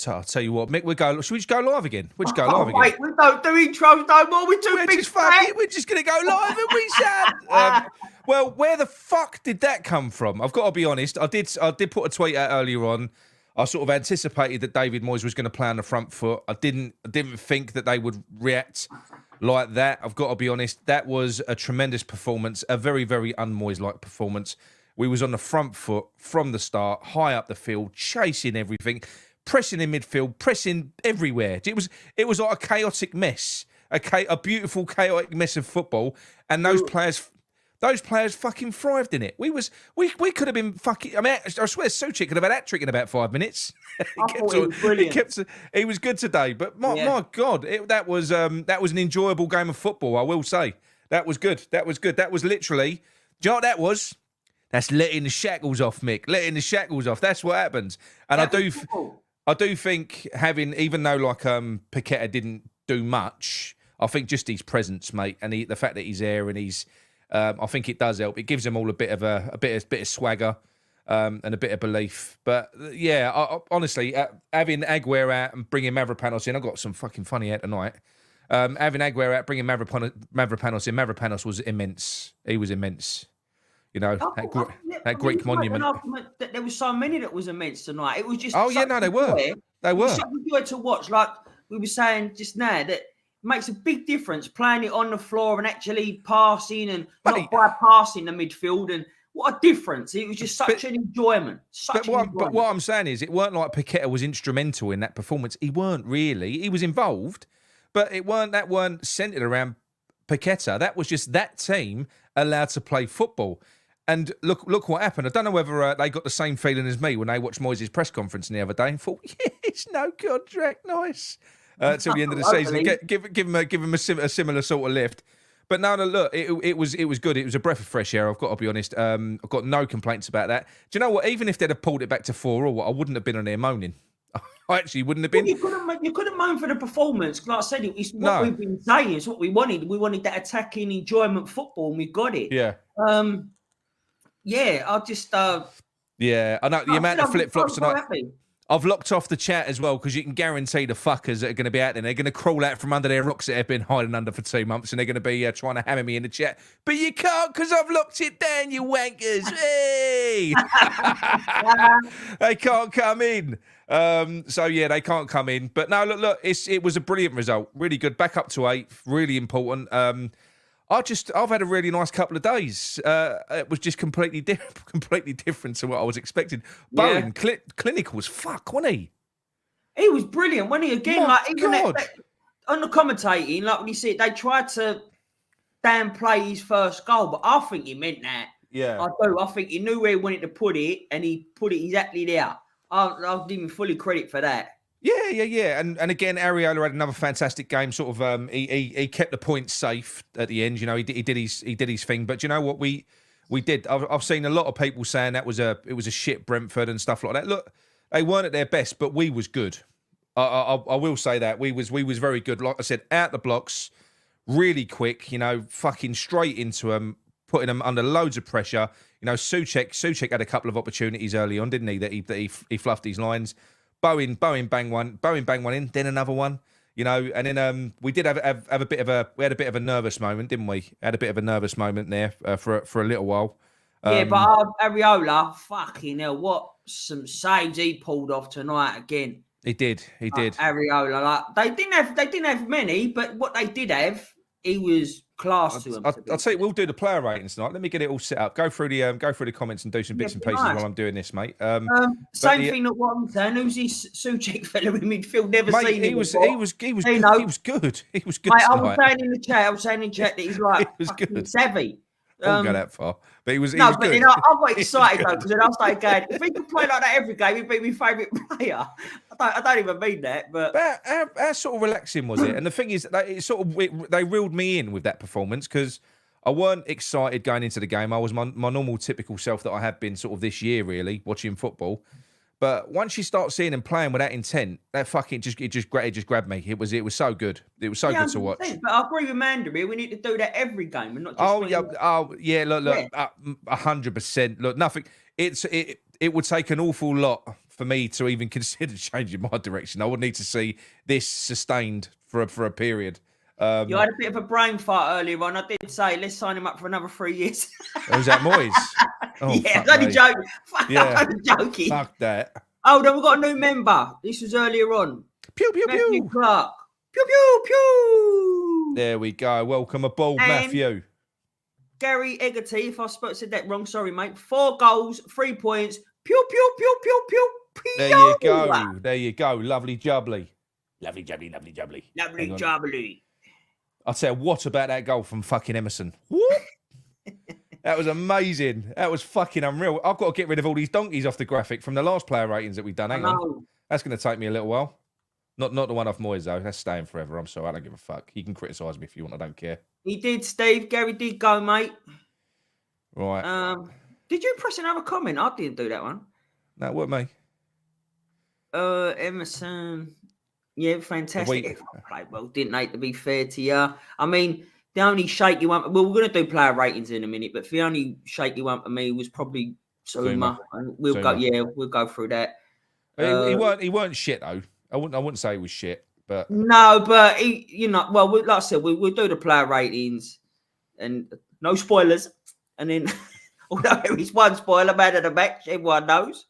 I'll tell you what, Mick, should we just go live again? We'll just go live again. Wait, we don't do intros no more. We're just going to go live, and we shall. Well, where the fuck did that come from? I've got to be honest. I did put a tweet out earlier on. I sort of anticipated that David Moyes was going to play on the front foot. I didn't think that they would react like that. I've got to be honest. That was a tremendous performance, a very, very un-Moyes-like performance. We was on the front foot from the start, high up the field, chasing everything, pressing in midfield, pressing everywhere. It was like a chaotic mess, a beautiful chaotic mess of football, and those players fucking thrived in it. We could have been fucking. I mean, I swear, Souček could have had a hat-trick in about 5 minutes. He was brilliant. He was good today, but my God, that was an enjoyable game of football. I will say that was good. That was literally. Do you know what that was? That's letting the shackles off, Mick. Letting the shackles off. That's what happens. And I do think even though like Paqueta didn't do much, I think just his presence, mate, and the fact that he's there and he's. I think it does help. It gives them all a bit of swagger and a bit of belief. But yeah, I honestly, having Aguero out and bringing Mavropanos in, I got some fucking funny out tonight. Having Aguero out, bringing Mavropanos in, Mavropanos was immense. He was immense. You know, that Greek monument. There was so many that was immense tonight. It was just. Oh yeah, no, they were. They were. Such a joy to watch. Like we were saying just now that. Makes a big difference playing it on the floor and actually passing and not bypassing the midfield. And what a difference. It was just such an enjoyment. But what I'm saying is it weren't like Paqueta was instrumental in that performance. He weren't really. He was involved, but that weren't centred around Paqueta. That was just that team allowed to play football. And look what happened. I don't know whether they got the same feeling as me when they watched Moyes' press conference the other day and thought, yeah, it's no contract, nice. Till the end of the season, give him a similar sort of lift. But no, look, it was good. It was a breath of fresh air. I've got to be honest. I've got no complaints about that. Do you know what? Even if they'd have pulled it back to 4-4, I wouldn't have been on there moaning. I actually wouldn't have been. Well, you couldn't moan for the performance. Like I said, it's what we've been saying. It's what we wanted. We wanted that attacking enjoyment football, and we got it. Yeah. Yeah. I just. Yeah, I know the amount of flip flops tonight. Happy. I've locked off the chat as well because you can guarantee the fuckers that are going to be out there. They're going to crawl out from under their rocks that they've been hiding under for 2 months, and they're going to be trying to hammer me in the chat. But you can't because I've locked it down, you wankers. Hey! They can't come in. So yeah, they can't come in. But no, look, it was a brilliant result. Really good. Back up to 8. Really important. I've had a really nice couple of days. It was just completely different to what I was expecting. Bowen, clinical as fuck, wasn't he? He was brilliant, wasn't he? Again, on the commentating, like when you see it, they tried to downplay his first goal, but I think he meant that. Yeah, I do. I think he knew where he wanted to put it, and he put it exactly there. I'll give him fully credit for that. Yeah. And again, Areola had another fantastic game. Sort of, he kept the points safe at the end. You know, he did his thing. But you know what we did? I've seen a lot of people saying it was a shit Brentford and stuff like that. Look, they weren't at their best, but we was good. I will say that we was very good. Like I said, out the blocks, really quick. You know, fucking straight into them, putting them under loads of pressure. You know, Souček had a couple of opportunities early on, didn't he? That he fluffed his lines. Bowen bang one in, then another one, you know, and then we did have a bit of a nervous moment, didn't we? Had a bit of a nervous moment there for a little while. Yeah, but Areola, fucking hell, what some saves he pulled off tonight again. He did. Areola, like they didn't have many, but what they did have, he was class to them. I'll tell you, we'll do the player ratings tonight. Let me get it all set up. Go through the comments and do some bits and pieces while I'm doing this, mate. Same thing that what I'm saying. Who's this Souček fella in midfield? Never seen him. He was good. He was good. He was good. Mate, I was saying in the chat that he's like he was good. Savvy. I won't go that far, but he was. No, he was but good. then I got excited though because then I started going, if he could play like that every game, he'd be my favourite player. I don't even mean that, but how sort of relaxing was it? And the thing is, they reeled me in with that performance because I weren't excited going into the game. I was my normal, typical self that I have been sort of this year, really watching football. But once you start seeing them playing with that intent, that fucking it just grabbed me. It was so good. It was so good to watch. But I agree with Mandarin. We need to do that every game, and not just. Look, 100%. Look, nothing. It would take an awful lot for me to even consider changing my direction. I would need to see this sustained for a period. You had a bit of a brain fart earlier on. I did say, let's sign him up for another 3 years. Was that Moyes? Oh, yeah, I was only joking. Yeah. I'm only joking. Fuck that. Oh, then we've got a new member. This was earlier on. Pew, pew, Matthew pew. Clark. Pew, pew, pew. There we go. Welcome aboard, And Matthew. Gary Egerty, if I said that wrong, sorry, mate. 4 goals, 3 points. Pew, pew, pew, pew, pew, pew. There you go. There you go. Lovely jubbly. Lovely jubbly, lovely jubbly. Lovely jubbly. I'll tell you, what about that goal from fucking Emerson? What? That was amazing. That was fucking unreal. I've got to get rid of all these donkeys off the graphic from the last player ratings that we've done. Hang on. That's going to take me a little while. Not the one off Moyes, though. That's staying forever. I'm sorry. I don't give a fuck. You can criticise me if you want. I don't care. He did, Steve. Gary did go, mate. Right. Did you press another comment? I didn't do that one. No, what, me? Emerson. Yeah, fantastic. Played well, didn't they, to be fair to you? I mean, the only shaky one... Well, we're going to do player ratings in a minute, but the only shaky one for me was probably Zuma. And we'll go through that. He weren't shit, though. I wouldn't say he was shit, but... No, but, like I said, we'll do the player ratings and no spoilers. And then, although there is one spoiler, man of the match, everyone knows.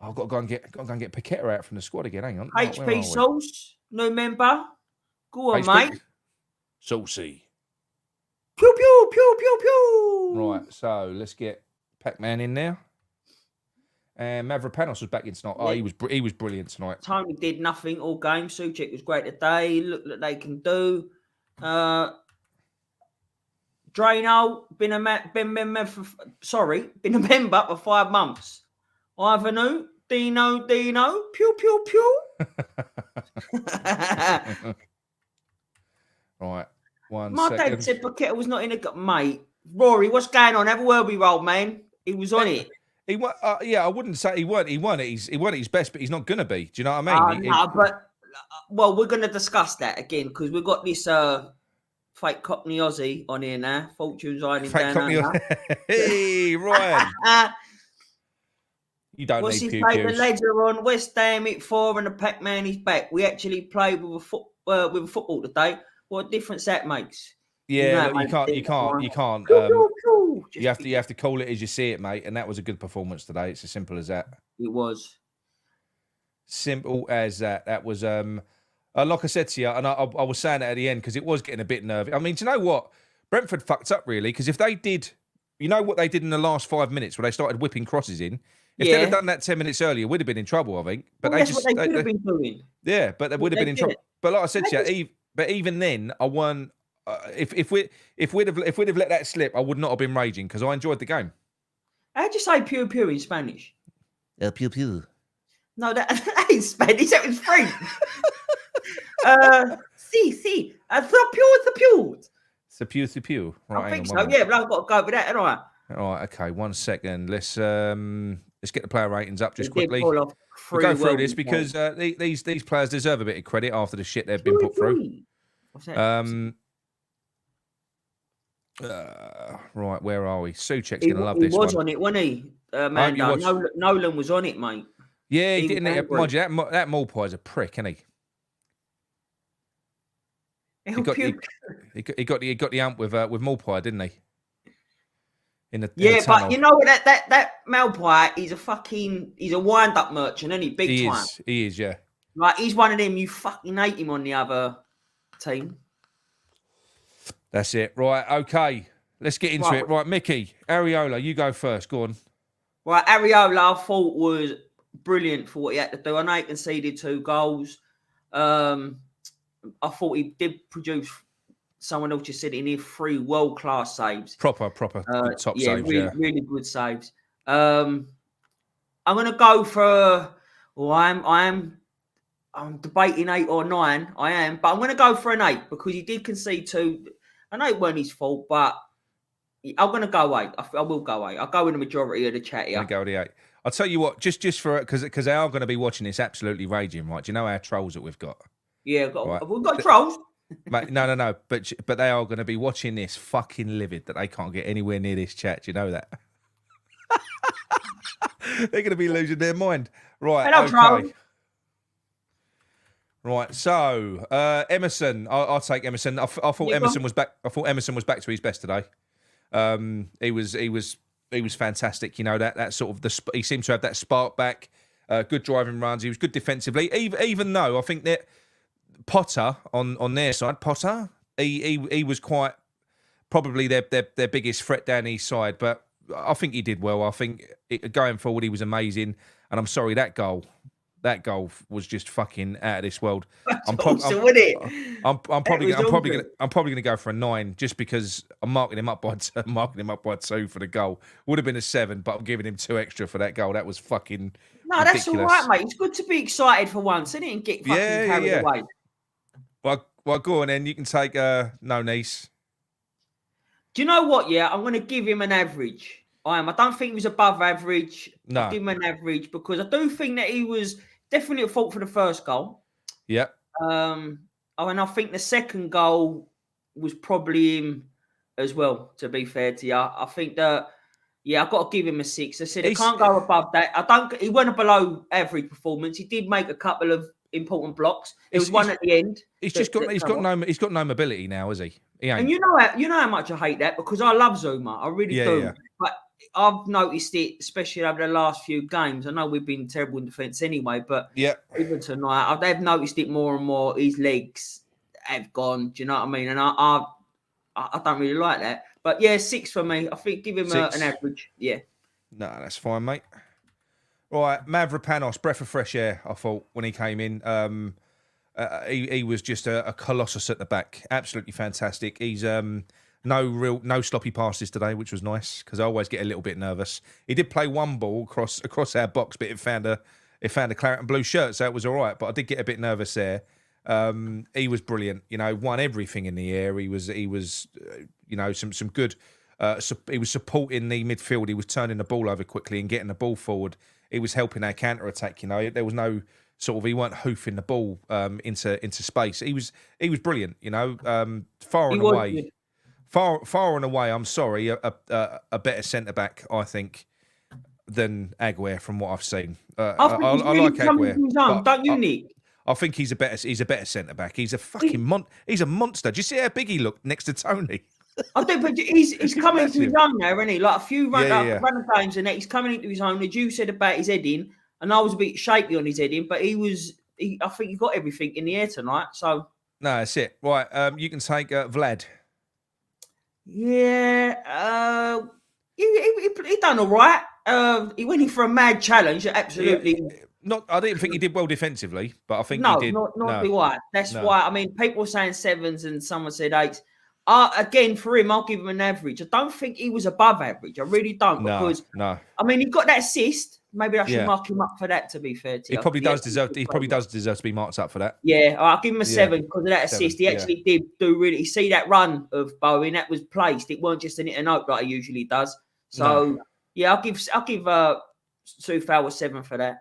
I've got to go and get Paqueta out from the squad again. Hang on. HP Sauce, new member. Go on, HP? mate. Saucy. Pew, pew, pew, pew, pew. Right, so let's get Pac-Man in there. And Mavropanos was back in tonight. Oh, he was brilliant tonight. Tony did nothing all game. Suchek was great today. Look what they can do. Drano, been a member for 5 months. Ivanhoe, Dino, pew, pew, pew. Right, one My second. dad said Paqueta was not in a... Mate, Rory, what's going on? Have a word with you, old man. He was on it. I wouldn't say he weren't at his best, but he's not going to be. Do you know what I mean? Well, we're going to discuss that again because we've got this fake Cockney Aussie on here now. Fortune's hiding down under. Hey, Ryan. You don't What's need his pew-pews. name? The ledger on West Ham at 4 and the Pac-Man is back. We actually played with a football today. What a difference that makes. Yeah, you can't. You have to call it as you see it, mate. And that was a good performance today. It's as simple as that. It was simple as that. That was like I said to you, and I was saying it at the end because it was getting a bit nervy. I mean, do you know what? Brentford fucked up really because if they did, you know what they did in the last 5 minutes where they started whipping crosses in. If they'd have done that 10 minutes earlier, we'd have been in trouble, I think. But that's what they could have been doing. Yeah, but they would have been in trouble. But like I said to you, but even then, I weren't. If we'd have let that slip, I would not have been raging because I enjoyed the game. How'd you say pew pew in Spanish? Pew pew. No, that ain't Spanish. That was French. Sí. The pew. It's a pew. Right, I think so. Yeah, but I've got to go with that, haven't I? All right. Okay. 1 second. Let's get the player ratings up just quickly. We'll go through this because these players deserve a bit of credit after the shit they've been put through. What's that? Right, where are we? Suchek's going to love this one. He was on it, wasn't he, Mando? Nolan was on it, mate. Yeah, he didn't. Mind you, that Morpie's a prick, isn't he? He got the amp with Morpie, didn't he? In the but you know that Malpie, he's a wind-up merchant, isn't he? Big time. He is, yeah. Like he's one of them. You fucking hate him on the other team. That's it. Right, okay. Let's get into it. Right, Mickey, Areola, you go first. Go on. Right, Areola, I thought was brilliant for what he had to do. I know he conceded 2 goals. I thought he did produce, someone else just said in here, 3 world-class saves. Proper good top saves, really good saves. I'm going to go for, I'm debating 8 or 9. I am, but I'm going to go for an 8 because he did concede 2. I know it weren't his fault, but I'm going to go 8. I will go 8. I'll go with the majority of the chat here. I'm going to go with the 8. I'll tell you what, just for because they are going to be watching this absolutely raging, right? Do you know our trolls that we've got? Yeah, we've got trolls. Mate, no. But they are going to be watching this fucking livid that they can't get anywhere near this chat. Do you know that? They're going to be losing their mind. Right. Hello, Okay. Charles. Right. So Emerson, I'll take Emerson. I thought Emerson was back. I thought Emerson was back to his best today. He was fantastic. You know that sort of he seemed to have that spark back. Good driving runs. He was good defensively. Even though I think that Potter on their side, Potter, he was quite probably their biggest threat down his side. But I think he did well. I think going forward he was amazing. And I'm sorry that goal was just fucking out of this world. I'm probably gonna go for a 9 just because I'm marking him up by 2 for the goal. Would have been a 7, but I'm giving him 2 extra for that goal. That was fucking ridiculous. That's all right, mate. It's good to be excited for once, isn't it? And get fucking carried away. Well, go on then. You can take no niece. Do you know what? Yeah, I'm going to give him an average. I don't think he was above average. No. I'll give him an average because I do think that he was definitely at fault for the first goal. Yeah. And I think the second goal was probably him as well, to be fair to you. I think that, I've got to give him a 6. I said, I can't go above that. He went a below average performance. He did make a couple of important blocks. There was one at the end. He's got no mobility now, has he? And you know how much I hate that because I love Zuma. I really do. Yeah. But I've noticed it, especially over the last few games. I know we've been terrible in defence anyway, but even tonight, I've noticed it more and more. His legs have gone. Do you know what I mean? And I don't really like that. But 6 for me. I think give him an average. Yeah. No, that's fine, mate. Right, Mavropanos, breath of fresh air. I thought when he came in, he was just a colossus at the back. Absolutely fantastic. He's no sloppy passes today, which was nice because I always get a little bit nervous. He did play one ball across our box, but it found a claret and blue shirt, so it was all right. But I did get a bit nervous there. He was brilliant. You know, won everything in the air. He was some good. He was supporting the midfield. He was turning the ball over quickly and getting the ball forward. He was helping our counter attack. You know, there was no sort of he weren't hoofing the ball into space. He was brilliant. You know, far and away. I'm sorry, a better centre back, I think, than Aguirre from what I've seen. I like Aguirre, don't you, Nick? I think he's a better centre back. He's a fucking he's a monster. Do you see how big he looked next to Tony? I do, but he's coming into his own now, isn't he? Like a few run games and that he's coming into his own. As you said about his heading, and I was a bit shaky on his heading, but I think he got everything in the air tonight. So no, that's it. Right, you can take Vlad. Yeah, he done all right. He went in for a mad challenge. Absolutely. Yeah. I didn't think he did well defensively, but I think he did. Not why. That's why. I mean, people were saying 7s and someone said 8s. Again, for him, I'll give him an average. I don't think he was above average. I really don't. Because I mean, he got that assist. Maybe I should mark him up for that. To be fair to you, he probably does deserve to be marked up for that. Yeah, I'll give him a 7 because of that assist. He actually did do really. You see that run of Bowen that was placed. It weren't just an hit and hope like he usually does. So I'll give Soufal a 7 for that.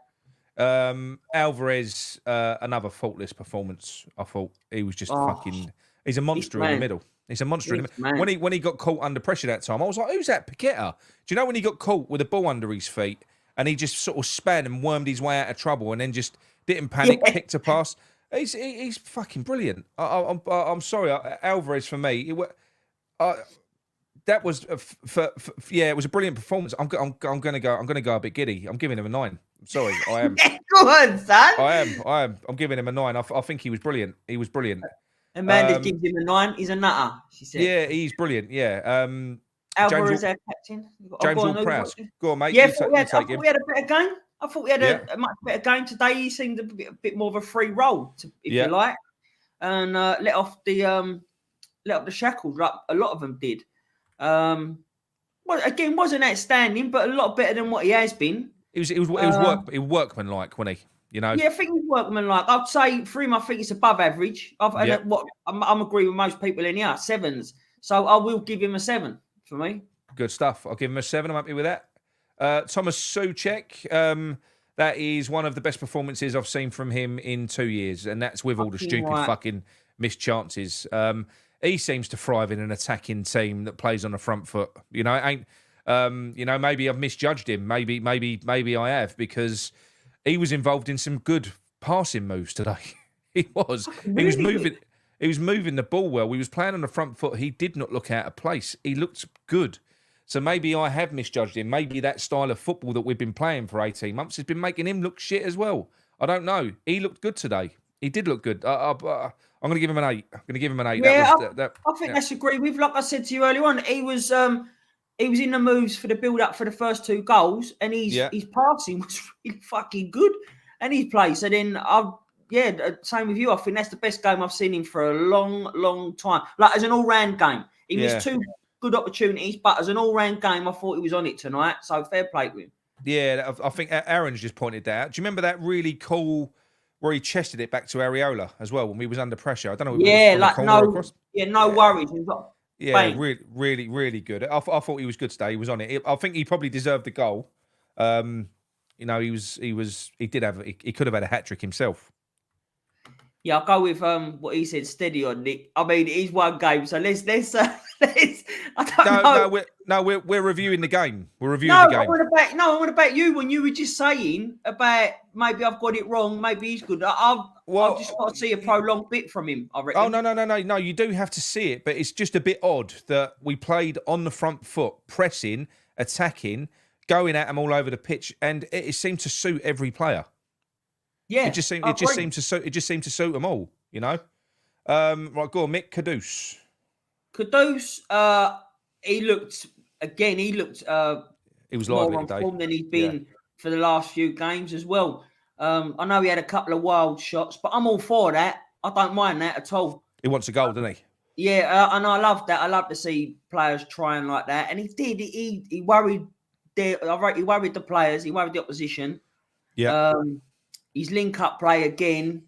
Alvarez, another faultless performance. I thought he was just fucking. He's a monster in the middle. He's a monster in the middle. When he got caught under pressure that time, I was like, "Who's that, Paqueta?" Do you know when he got caught with a ball under his feet and he just sort of span and wormed his way out of trouble and then just didn't panic, picked a pass? He's fucking brilliant. I'm sorry, Alvarez for me. That was it was a brilliant performance. I'm gonna go a bit giddy. I'm giving him a 9. I'm sorry, I am. Go on, son. I am. I'm giving him a 9. I think he was brilliant. He was brilliant. Amanda gives him a 9. He's a nutter, she said. Yeah, he's brilliant. Yeah. Alvarez, our captain. James Ward-Prowse. Go on, mate. Yeah, I thought we had a better game. I thought we had a much better game today. He seemed a bit more of a free roll, if you like, and let off the shackles. Like a lot of them did. Well, again, wasn't outstanding, but a lot better than what he has been. It was workmanlike, wasn't he? You know. Yeah, I think he's workmanlike. I'd say for him, I think it's above average. I'm agree with most people in here, 7s. So I will give him a 7 for me. Good stuff. I'll give him a 7. I'm happy with that. Thomas Souček. That is one of the best performances I've seen from him in 2 years, and that's with all the stupid fucking missed chances. He seems to thrive in an attacking team that plays on the front foot. You know, it ain't. Maybe I've misjudged him. Maybe I have because He was involved in some good passing moves today. He was. He was Really moving. good. He was moving the ball well. We was playing on the front foot. He did not look out of place. He looked good. So maybe I have misjudged him. Maybe that style of football that we've been playing for 18 months has been making him look shit as well. I don't know. He looked good today. He did look good. I'm going to give him an 8. I'm going to give him an 8. Yeah, That I think that's agreed with. Like I said to you earlier on, he was in the moves for the build up for the first 2 goals, and his passing was really fucking good, and his play. So then same with you. I think that's the best game I've seen him for a long, long time. Like as an all-round game, he missed 2 good opportunities, but as an all-round game, I thought he was on it tonight. So fair play to him. Yeah, I think Aaron's just pointed that out. Do you remember that really cool where he chested it back to Areola as well when we was under pressure? I don't know. No worries. Yeah, really, really good. I thought he was good today. He was on it. I think he probably deserved the goal. He could have had a hat trick himself. Yeah, I'll go with what he said. Steady on Nick. I mean, it is one game, so let's. I don't know. We're reviewing the game. We're reviewing the game. I want about you when you were just saying about maybe I've got it wrong. Maybe he's good. I've just got to see a prolonged bit from him. I reckon. Oh no! You do have to see it, but it's just a bit odd that we played on the front foot, pressing, attacking, going at them all over the pitch, and it seemed to suit every player. Yeah, it just seemed to suit them all. You know. Right, go on, Mick. Kudus, he looked he was more lively on today form than he's been for the last few games as well. I know he had a couple of wild shots, but I'm all for that. I don't mind that at all. He wants a goal, doesn't he? Yeah, and I love that. I love to see players trying like that, and he did. He worried he worried the players. He worried the opposition. Yeah. His link-up play again.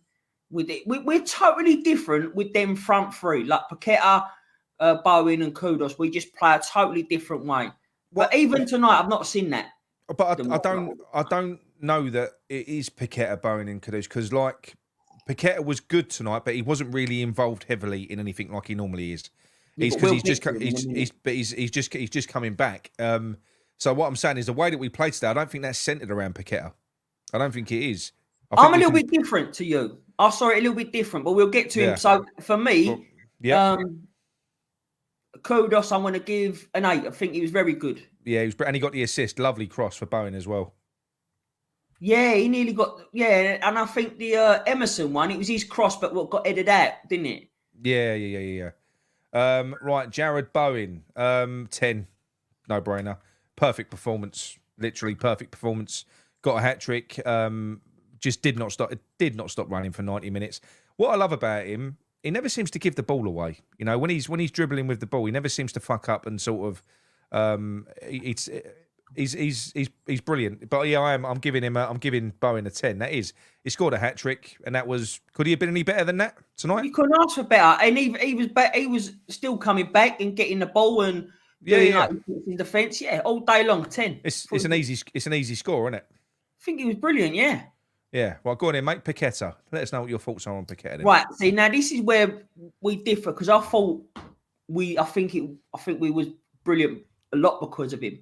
We're totally different with them front 3, like Paqueta, Bowen and Kudos. We just play a totally different way. But even tonight, I've not seen that. But I don't know that it is Paqueta, Bowen and Kudos because like Paqueta was good tonight, but he wasn't really involved heavily in anything like he normally is. He's just coming back. So what I'm saying is the way that we played today, I don't think that's centered around Paqueta. I don't think it is. I'm a little bit different to you. I saw it a little bit different, but we'll get to him. So for me, Kudos, I'm going to give an 8. I think he was very good. Yeah, and he got the assist. Lovely cross for Bowen as well. Yeah, he nearly got. Yeah, and I think the Emerson one, it was his cross, but what got headed out, didn't it? Yeah. Right, Jared Bowen, 10, no brainer. Perfect performance, literally perfect performance. Got a hat trick. Just did not stop running for 90 minutes. What I love about him, he never seems to give the ball away. You know, when he's dribbling with the ball, he never seems to fuck up and sort of. He's brilliant. But yeah, I'm giving Bowen a 10. That is, he scored a hat trick, and that was. Could he have been any better than that tonight? You couldn't ask for better, and he was still coming back and getting the ball and doing like in defence. Yeah, all day long. 10. It's an easy score, isn't it? I think he was brilliant. Yeah. Yeah, well, go on in, mate. Paqueta. Let us know what your thoughts are on Paqueta. Right. See, now this is where we differ because I think we was brilliant a lot because of him.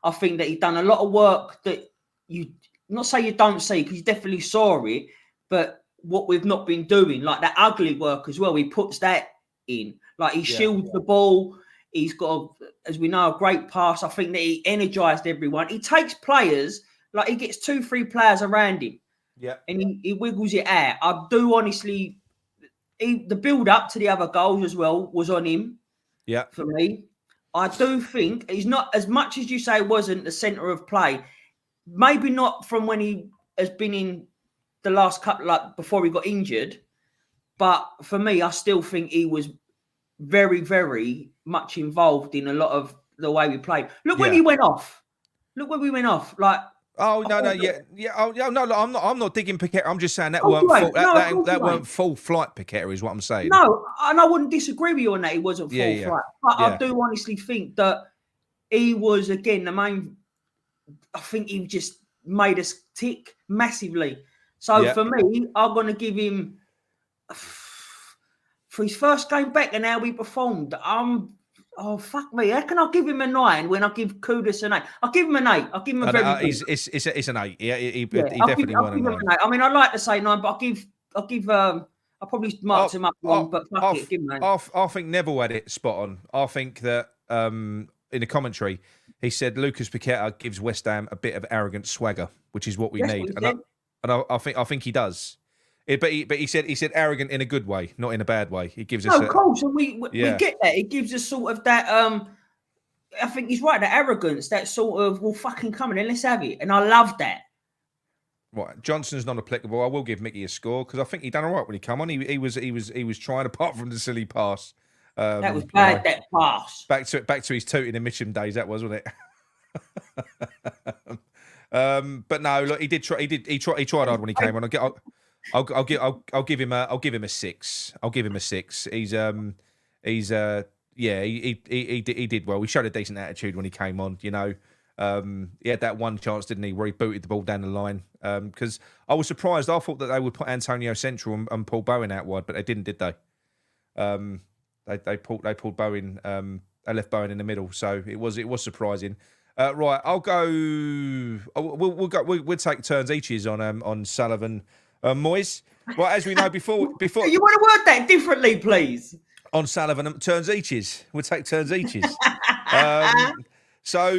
I think that he done a lot of work that you not say you don't see because you definitely saw it, but what we've not been doing, like that ugly work as well, he puts that in. Like he shields the ball. He's got, as we know, a great pass. I think that he energised everyone. He takes players, like he gets 2-3 players around him. Yeah. And he wiggles it out. I do honestly, the build up to the other goals as well was on him. Yeah. For me. I do think he's not, as much as you say, wasn't the centre of play. Maybe not from when he has been in the last couple, like before he got injured. But for me, I still think he was very, very much involved in a lot of the way we played. Look when he went off. Look when we went off. Like. Oh no! Oh no! I'm not digging Paqueta. I'm just saying that weren't full flight Paqueta is what I'm saying. No, and I wouldn't disagree with you on that. He wasn't full flight, but I do honestly think that he was again the main. I think he just made us tick massively. So for me, I'm going to give him for his first game back and how we performed. Oh, fuck me. How can I give him a 9 when I give Kudus an 8? I'll give him an 8. I'll give him a very good. It's an 8. Yeah, he I'll definitely won a 9. him an 8. I mean, I like to say 9, but I probably marked him up wrong, but fuck it, give him an 8. I think Neville had it spot on. I think that in the commentary, he said Lucas Paqueta gives West Ham a bit of arrogant swagger, which is what we need. And I think he does. But he said arrogant in a good way, not in a bad way. He gives us. No, of course, and we get that. It gives us sort of that. I think he's right. That arrogance, that sort of, well, fucking come in and let's have it. And I love that. Right, Johnson's not applicable. I will give Mickey a score because I think he done all right when he come on. He was trying, apart from the silly pass. That was bad. That pass. Back to his tooting and Mitcham days. That was, wasn't it? But no, look, he tried hard when he came on. I'll give him a 6. I'll give him a 6. He did well. He showed a decent attitude when he came on. You know, he had that one chance, didn't he, where he booted the ball down the line. Because I was surprised. I thought that they would put Antonio central and pull Bowen out wide, but they didn't, did they? They pulled Bowen. They left Bowen in the middle, so it was surprising. Right, I'll go. We'll take turns eaches on Sullivan. Moyes. Well, as we know before. You want to word that differently, please? On Sullivan, turns eaches. We'll take turns eaches. So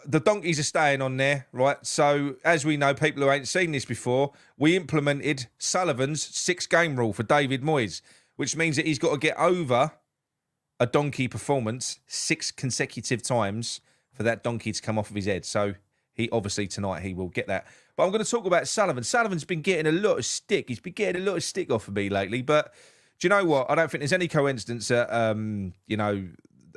the donkeys are staying on there, right? So as we know, people who ain't seen this before, we implemented Sullivan's 6-game rule for David Moyes, which means that he's got to get over a donkey performance 6 consecutive times for that donkey to come off of his head. So he obviously tonight he will get that. But I'm going to talk about Sullivan. Sullivan's been getting a lot of stick. He's been getting a lot of stick off of me lately. But do you know what? I don't think there's any coincidence that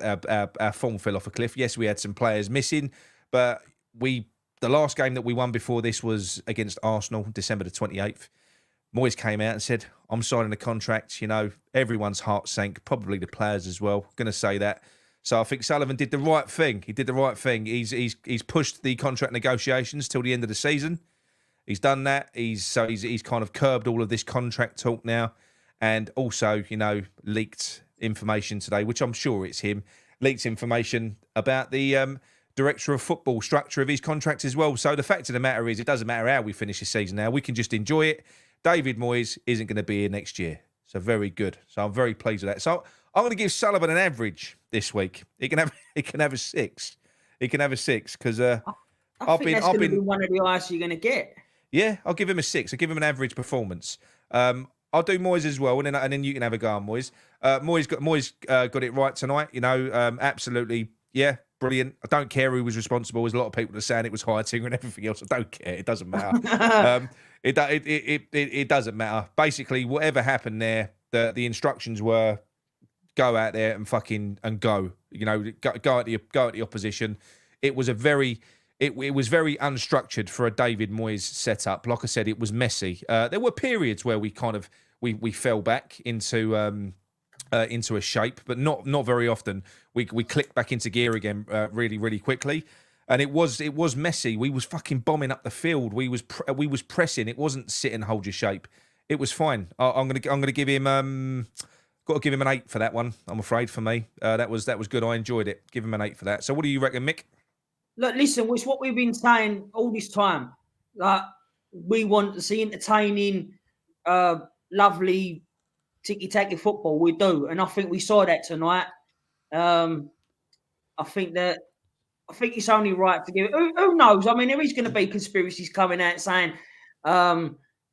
our form fell off a cliff. Yes, we had some players missing, but the last game that we won before this was against Arsenal, December the 28th. Moyes came out and said, I'm signing a contract. You know, everyone's heart sank, probably the players as well. Going to say that. So I think Sullivan did the right thing. He did the right thing. He's pushed the contract negotiations till the end of the season. He's done that. He's kind of curbed all of this contract talk now, and also, you know, leaked information today, which I'm sure it's him, leaked information about the director of football structure of his contract as well. So the fact of the matter is, it doesn't matter how we finish the season now. We can just enjoy it. David Moyes isn't going to be here next year. So very good. So I'm very pleased with that. So I'm going to give Sullivan an average this week. He can have a 6. He can have a 6 because I've been one of the highest you're going to get. Yeah, I'll give him a 6. I'll give him an average performance. I'll do Moyes as well, and then you can have a go on Moyes. Moyes got it right tonight. You know, absolutely, yeah, brilliant. I don't care who was responsible. There's a lot of people that are saying it was Heitinga and everything else. I don't care. It doesn't matter. It doesn't matter. Basically, whatever happened there, the instructions were go out there and go. You know, go at the opposition. It was very unstructured for a David Moyes setup. Like I said, it was messy. There were periods where we kind of we fell back into a shape, but not very often. We clicked back into gear again really, really quickly. And it was messy. We was fucking bombing up the field. We was pressing. It wasn't sit and hold your shape. It was fine. I'm gonna give him got to give him an 8 for that one. I'm afraid for me that was good. I enjoyed it. Give him an 8 for that. So what do you reckon, Mick? Look, listen, it's what we've been saying all this time. We want to see entertaining, lovely, ticky-tacky football. We do, and I think we saw that tonight. I think it's only right to give it. Who knows? I mean, there is going to be conspiracies coming out saying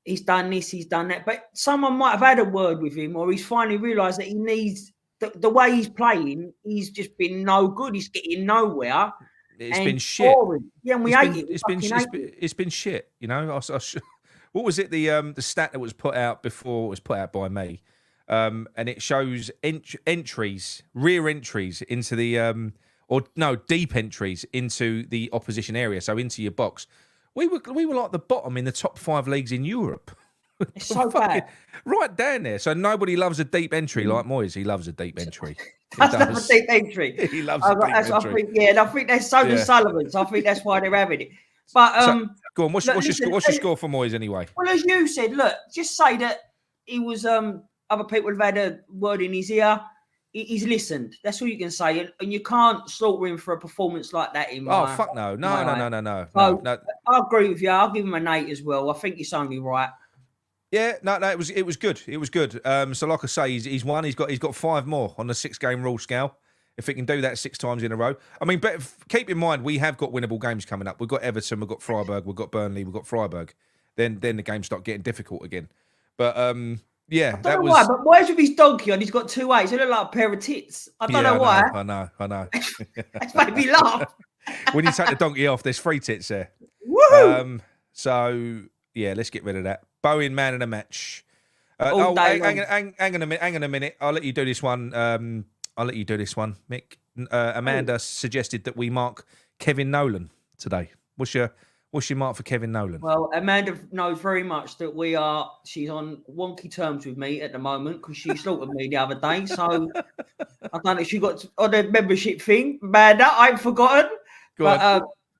he's done this, he's done that. But someone might have had a word with him, or he's finally realised that he needs the way he's playing. He's just been no good. He's getting nowhere. It's been shit. Yeah, and we hate it. It's been shit. You know, what was it? The stat that was put out before it was put out by me, and it shows rear entries into the deep entries into the opposition area, so into your box. We were like the bottom in the top 5 leagues in Europe. It's so bad. Right down there. So nobody loves a deep entry like Moyes. He loves a deep entry. I love a deep entry. He loves a deep entry. I think that's so does Sullivan. So I think that's why they're having it. But go on. What's your score for Moyes anyway? Well, as you said, look, just say that he was. Other people have had a word in his ear. he's listened. That's all you can say. And you can't slaughter him for a performance like that. Fuck no. No. I agree with you. I'll give him an 8 as well. I think it's only right. Yeah, no, it was good. It was good. So like I say, he's won. He's got 5 more on the 6-game rule scale. If he can do that 6 times in a row, I mean, but keep in mind we have got winnable games coming up. We've got Everton, we've got Freiburg, we've got Burnley, we've got Freiburg. Then the games start getting difficult again. But yeah, I don't know why. But why is with his donkey on? He's got 2 8s. They look like a pair of tits. I don't know why. I know. That's made me laugh. When you take the donkey off, there's 3 tits there. Woo! So yeah, let's get rid of that. Bowen man of the match. Hang on a minute. I'll let you do this one. Mick. Amanda suggested that we mark Kevin Nolan today. What's your mark for Kevin Nolan? Well, Amanda knows very much that she's on wonky terms with me at the moment because she slaughtered me the other day. So I don't know if she got on the membership thing. Amanda, I ain't forgotten.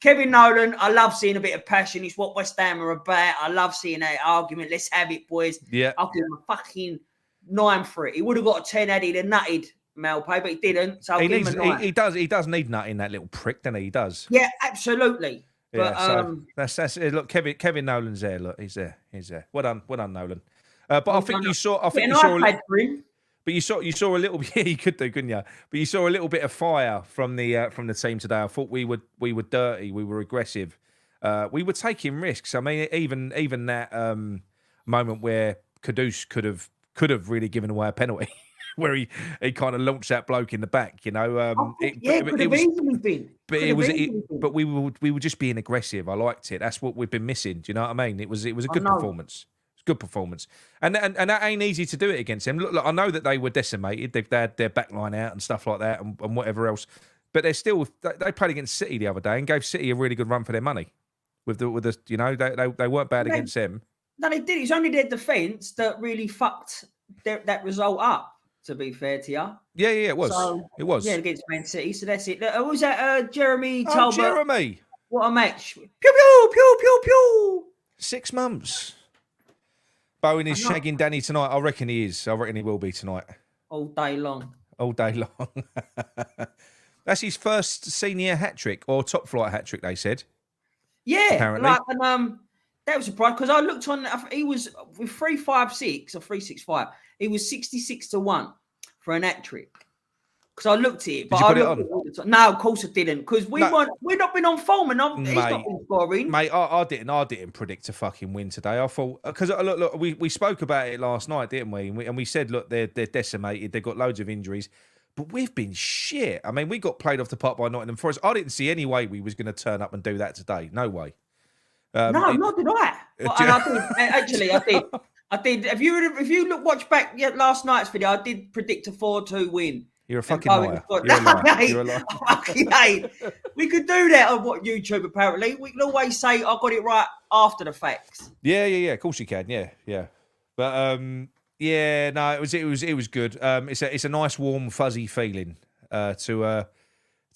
Kevin Nolan, I love seeing a bit of passion. It's what West Ham are about. I love seeing that argument. Let's have it, boys. Yeah. I'll give him a fucking 9 for it. He would have got a 10 had he nutted Malpay, but he didn't. So I'll give him a 9. He does need nutting, that little prick, doesn't he? He does. Yeah, absolutely. Yeah, but so that's look, Kevin Nolan's there. Look, he's there. Well done, Nolan. But I think you saw. But you saw a little. Yeah, you could do, couldn't you? But you saw a little bit of fire from the team today. I thought we were dirty. We were aggressive. We were taking risks. I mean, even that moment where Kudus could have really given away a penalty, where he kind of launched that bloke in the back. You know, But we were just being aggressive. I liked it. That's what we've been missing. Do you know what I mean? It was a good performance. Good performance, and that ain't easy to do it against them. Look, I know that they were decimated. They had their back line out and stuff like that, and whatever else. But they're still. They played against City the other day and gave City a really good run for their money. With the you know they weren't bad against them. No, they did. It's only their defence that really fucked that result up. To be fair to you. Yeah, it was. It was. Yeah, against Man City. So that's it. What was that? Jeremy Talbot. Jeremy. What a match! Pew pew pew pew pew. 6 months. Bowen is shagging Danny tonight. I reckon he is. I reckon he will be tonight. All day long. That's his first senior hat-trick or top-flight hat-trick, they said. Yeah. Apparently. That was a surprise because I looked on, he was with 356 or 365. He was 66 to 1 for an hat-trick. Because I looked at it. But Did you put it on? No, of course I didn't. Because we've not been on form and he's not been scoring. Mate, I didn't predict a fucking win today. I thought, because look, we spoke about it last night, didn't we? And we said, look, they're decimated. They've got loads of injuries. But we've been shit. I mean, we got played off the park by Nottingham Forest. I didn't see any way we was going to turn up and do that today. No way. No, not did I. I did. If you watch back last night's video, I did predict a 4-2 win. You're a fucking liar. You're a liar. Fucking we could do that on YouTube. Apparently, we can always say I got it right after the facts. Yeah. Of course you can. Yeah. But no, it was good. It's a nice, warm, fuzzy feeling to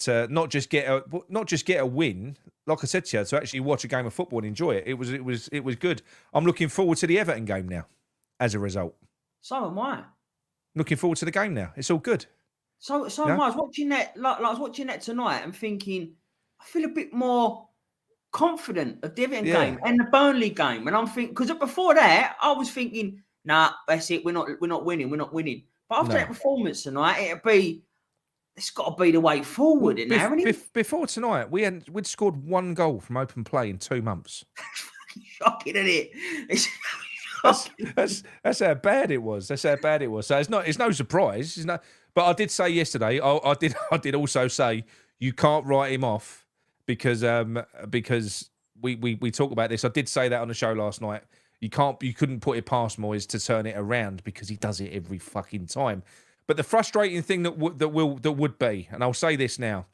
not just get a win. Like I said to you, to actually watch a game of football and enjoy it. It was good. I'm looking forward to the Everton game now. As a result, so am I. Looking forward to the game now. It's all good. So am I. I was watching that. Like I was watching that tonight and thinking, I feel a bit more confident of the Everton game and the Burnley game. And I'm thinking, because before that, I was thinking, nah, that's it. We're not winning. But after that performance tonight, it's got to be the way forward. Before tonight, we'd scored 1 goal from open play in 2 months. Shocking, isn't it? It's that's how bad it was. So it's no surprise. But I did say yesterday. I did also say you can't write him off because we talk about this. I did say that on the show last night. You couldn't put it past Moyes to turn it around because he does it every fucking time. But the frustrating thing that would be, and I'll say this now,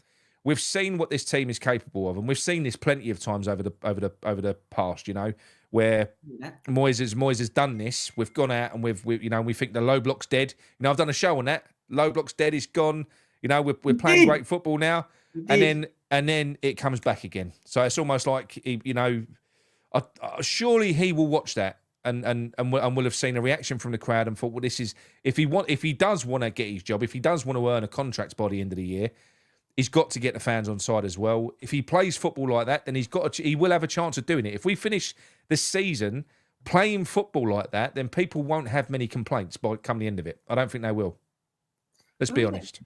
we've seen what this team is capable of, and we've seen this plenty of times over the past. You know, where Moyes has done this. We've gone out and we think the low block's dead. You know, I've done a show on that. Low block's dead. It's gone. You know, we're playing great football now, and then it comes back again. So it's almost like surely he will watch that and we'll have seen a reaction from the crowd and thought, well, this is if he does want to get his job, if he does want to earn a contract by the end of the year, he's got to get the fans on side as well. If he plays football like that, then he will have a chance of doing it. If we finish the season playing football like that, then people won't have many complaints by come the end of it. I don't think they will. Let's be honest.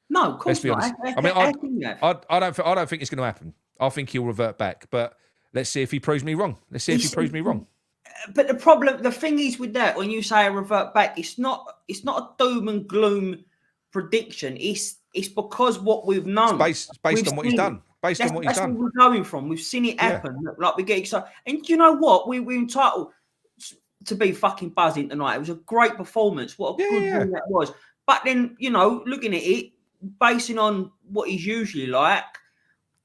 No, of course not. I mean, I don't think it's going to happen. I think he'll revert back, but let's see if he proves me wrong. But the thing is with that, when you say revert back, it's not a doom and gloom prediction. It's because what we've known. It's based on what he's done. That's what we're going from. We've seen it happen. Yeah. Like we get excited. And you know what? We're entitled to be fucking buzzing tonight. It was a great performance. What a good win that was. But then, looking at it, basing on what he's usually like,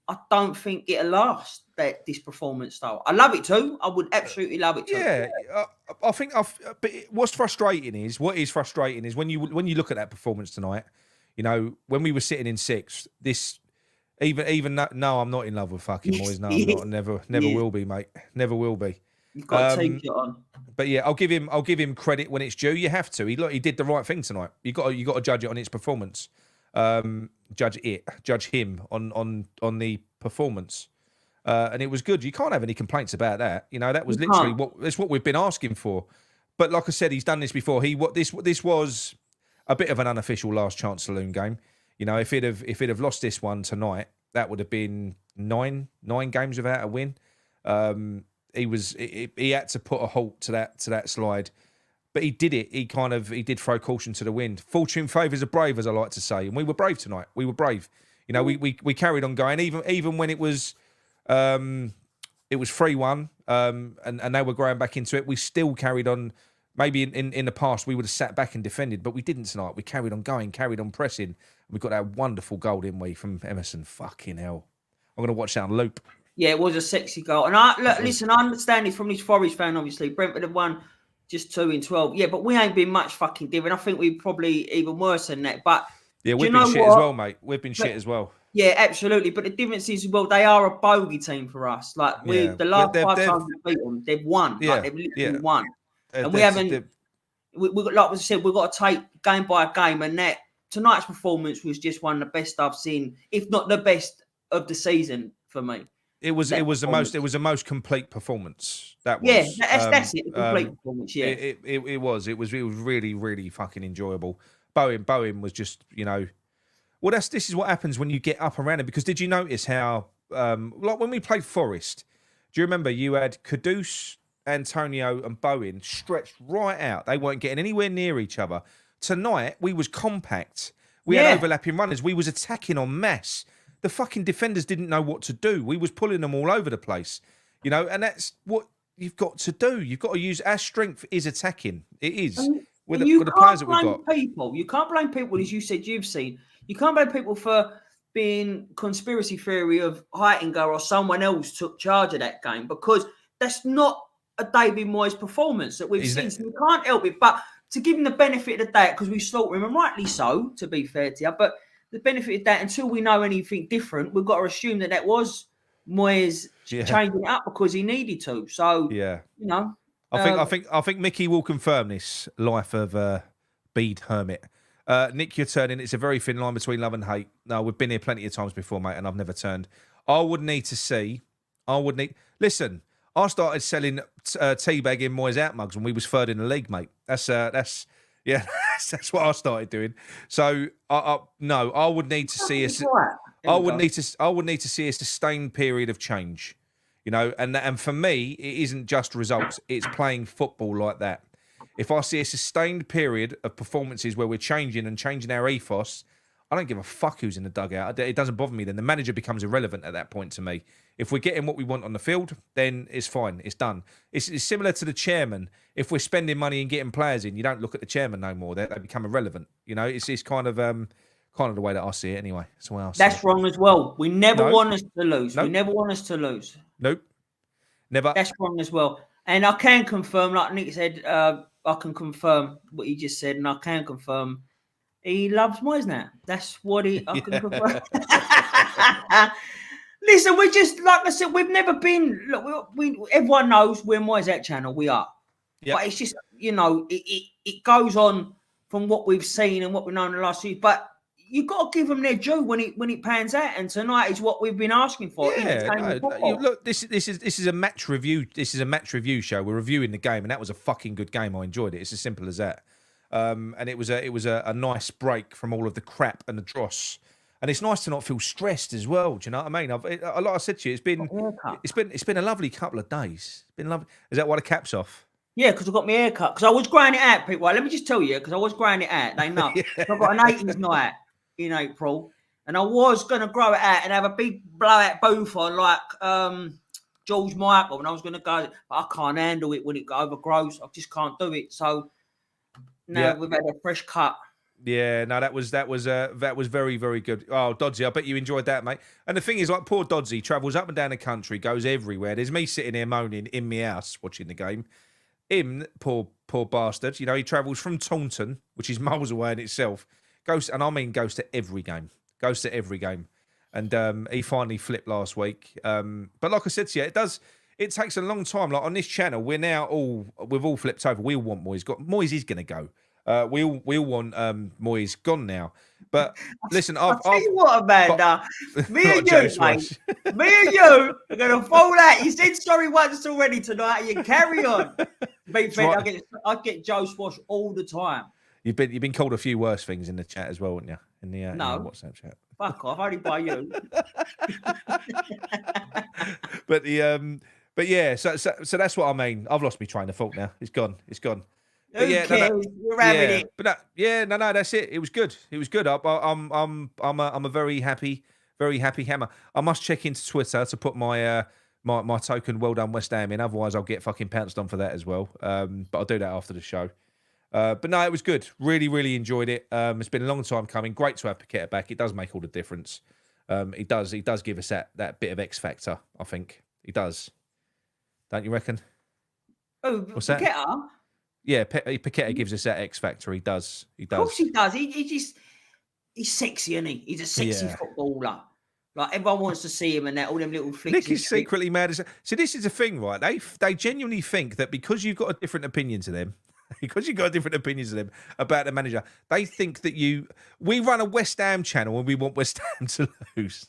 I don't think it'll last. This performance style. I love it too. I would absolutely love it too. Yeah, I think. But what is frustrating is when you look at that performance tonight. When we were sitting in sixth, this even no, I'm not in love with fucking Moyes. No, I'm not. Never will be, mate. Never will be. You've got to take it on. But yeah, I'll give him credit when it's due. You have to. He did the right thing tonight. You got to judge it on its performance. Judge him on the performance. And it was good. You can't have any complaints about that. That was literally what we've been asking for. But like I said, he's done this before. This was a bit of an unofficial last chance saloon game. If he'd have lost this one tonight, that would have been nine games without a win. He had to put a halt to that slide. But he did it. He did throw caution to the wind. Fortune favours the brave, as I like to say. And we were brave tonight. We were brave. We carried on going, even when it was 3-1, and they were going back into it. We still carried on. Maybe in the past we would have sat back and defended, but we didn't tonight. We carried on going, carried on pressing. We got that wonderful goal, didn't we, from Emerson? Fucking hell! I'm going to watch that on loop. Yeah, it was a sexy goal. And listen, I understand it from this Forest fan. Obviously, Brentford have won just 2 in 12. Yeah, but we ain't been much fucking different. I think we're probably even worse than that. But yeah, we've been shit as well, mate. We've been shit as well. Yeah, absolutely. But the difference is, they are a bogey team for us. Like, the last 5 times we beat them, they've won. Yeah, they've literally won. And we haven't, like I said, we've got to take game by game. And that tonight's performance was just one of the best I've seen, if not the best of the season for me. It was the most complete performance. That was. Yeah, that's it. The complete performance. Yeah, it was really, really fucking enjoyable. Bowen was just, well, this is what happens when you get up around it. Because did you notice how, like when we played Forest, do you remember you had Kudus, Antonio and Bowen stretched right out. They weren't getting anywhere near each other. Tonight, we was compact. We had overlapping runners. We was attacking en masse. The fucking defenders didn't know what to do. We was pulling them all over the place. And that's what you've got to do. You've got to use our strength is attacking. It is. With the players that we've got. You can't blame people, as you said you've seen. You can't blame people for being conspiracy theory of Heitinga or someone else took charge of that game, because that's not a David Moyes performance that we've seen. So you can't help it. But to give him the benefit of the doubt, because we slaughter him, and rightly so, to be fair to you, but the benefit of that, until we know anything different, we've got to assume that was Moyes changing it up because he needed to. So, I think Micky will confirm this life of bead hermit. Nick, you're turning. It's a very thin line between love and hate. No, we've been here plenty of times before, mate, and I've never turned. Listen, I started selling teabagging Moyes out mugs when we was third in the league, mate. That's what I started doing. So I would need to see us. I would need to see a sustained period of change, and for me, it isn't just results. It's playing football like that. If I see a sustained period of performances where we're changing our ethos, I don't give a fuck who's in the dugout. It doesn't bother me. Then the manager becomes irrelevant at that point to me. If we're getting what we want on the field, then it's fine. It's done. It's similar to the chairman. If we're spending money and getting players in, you don't look at the chairman no more. They become irrelevant. It's kind of the way that I see it anyway. That's the way I see That's wrong as well. We never want us to lose. Nope. We never want us to lose. Nope. Never. That's wrong as well. And I can confirm, like Nick said, I can confirm what he just said, and I can confirm he loves Moyes now. That's what I can confirm. Listen, we just, like I said, we've never been. Look, everyone knows we're Moyes Out channel. We are. Yep. But it's just, it goes on from what we've seen and what we've known in the last few. But you've got to give them their due when it pans out. And tonight is what we've been asking for. Look, this is a match review. This is a match review show. We're reviewing the game, and that was a fucking good game. I enjoyed it. It's as simple as that. And it was a nice break from all of the crap and the dross. And it's nice to not feel stressed as well. Do you know what I mean? Like I said to you, it's been a lovely couple of days. It's been lovely. Is that why the cap's off? Yeah, because I got my hair cut. Because I was growing it out, people. Let me just tell you, because I was growing it out. They know. I've got an 80s night in April, and I was going to grow it out and have a big blowout booth on like George Michael, and I was going to go, but I can't handle it when it overgrows. I just can't do it. So now we've had a fresh cut. Yeah, no, that was very, very good. Oh, Dodsey, I bet you enjoyed that, mate. And the thing is, like, poor Dodsey travels up and down the country, goes everywhere. There's me sitting here moaning in my house watching the game. Him, poor bastard, he travels from Taunton, which is miles away in itself, goes to every game. And he finally flipped last week. But like I said to you, it takes a long time. Like on this channel, we've all flipped over. We all want Moyes. Moyes is going to go. We all want Moyes gone now. But listen, I'll tell you what, Amanda. Me and you, mate. Me and you are going to fall out. You said sorry once already tonight, and you carry on. Right. I get Joe Swash all the time. You've been called a few worse things in the chat as well, haven't you? In the WhatsApp chat. Fuck off, only by you. But yeah, so that's what I mean. I've lost my train of thought now. It's gone. Who cares? We're having it. But that's it. It was good. I'm a very happy hammer. I must check into Twitter to put my my token well done West Ham in. Otherwise, I'll get fucking pounced on for that as well. But I'll do that after the show. But no, it was good. Really, really enjoyed it. It's been a long time coming. Great to have Paqueta back. It does make all the difference. He does give us that bit of X factor. I think he does. Don't you reckon? Oh, what's Paqueta? That? Yeah, Paqueta gives us that X factor. He does. Of course he does. He's sexy, isn't he? He's a sexy footballer. Like everyone wants to see him and that all them little flicks. Nick is secretly mad as. So this is the thing, right? They genuinely think that because you've got a different opinion to them, about the manager, they think that we run a West Ham channel and we want West Ham to lose.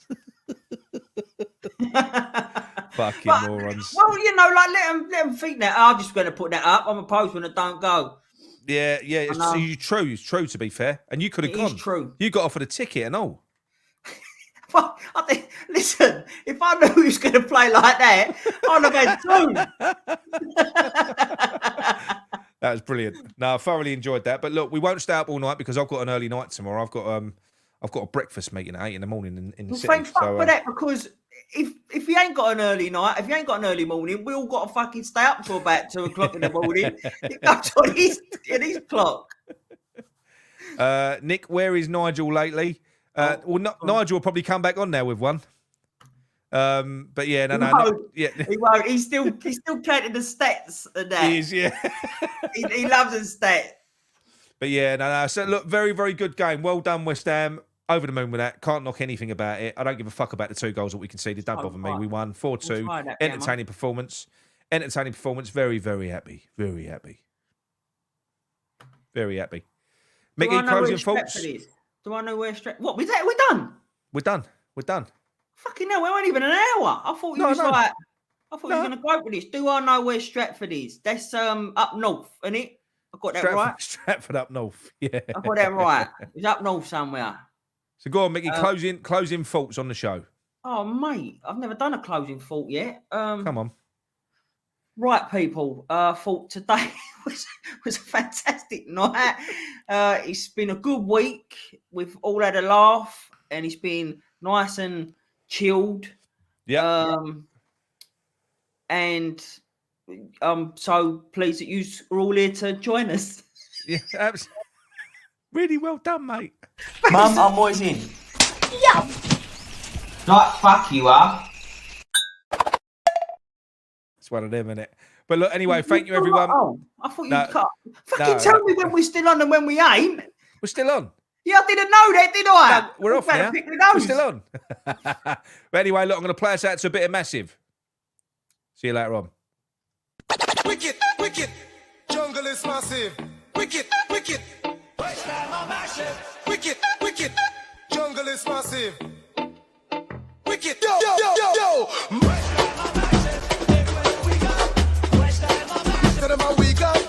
Fucking morons. Well, let them think that. I'm just going to put that up. I'm opposed when it don't go. Yeah. It's true, to be fair. And you could have gone. It's true. You got offered a ticket and all. Well, listen, if I knew he was going to play like that, I'd have had two. That was brilliant. No, I thoroughly enjoyed that. But look, we won't stay up all night because I've got an early night tomorrow. I've got a breakfast meeting at 8 a.m. in the city. Thank fuck for that, because if you ain't got an early night, if you ain't got an early morning, we all got to fucking stay up till about 2 o'clock in the morning. It goes on his clock. Nick, where is Nigel lately? Nigel will probably come back on there with one. But yeah, no. He won't. He's still counting the stats and that. He is, yeah. he loves the stats. But yeah, no. So look, very, very good game. Well done, West Ham. Over the moon with that. Can't knock anything about it. I don't give a fuck about the 2 goals that we conceded. Don't bother me. We won 4-2. Entertaining performance. Very, very happy. Very happy. Very happy. Micky, closing thoughts? Do I know where Stratford? What? We're done? We're done. Fucking hell, we weren't even an hour. I thought you was going to go with this. Do I know where Stratford is? That's up north, isn't it? I got that right? Stratford up north, yeah. I got that right. It's up north somewhere. So go on, Micky, closing thoughts on the show. Oh, mate, I've never done a closing thought yet. Come on. Right, people. Thought today was a fantastic night. It's been a good week. We've all had a laugh, and it's been nice and chilled. Yeah. And I'm so pleased that you are all here to join us. Yeah, absolutely. Really well done, mate. Mum, I'm always in. Yeah. Like, fuck you are. It's one of them, isn't it? But look, anyway, thank you, everyone. Oh, I thought you cut. Fucking tell me when we're still on and when we ain't. We're still on. Yeah, I didn't know that, did I? No, we're off now. We're still on. But anyway, look, I'm going to play us out to a bit of Massive. See you later on. Wicked, wicked. Jungle is massive. Wicked, wicked. West Ham are massive. Wicked, wicked. Jungle is massive. Wicked. Yo, yo, yo, yo, yo. West Ham are massive. Everywhere we go. West Ham are massive. Tell them how we go.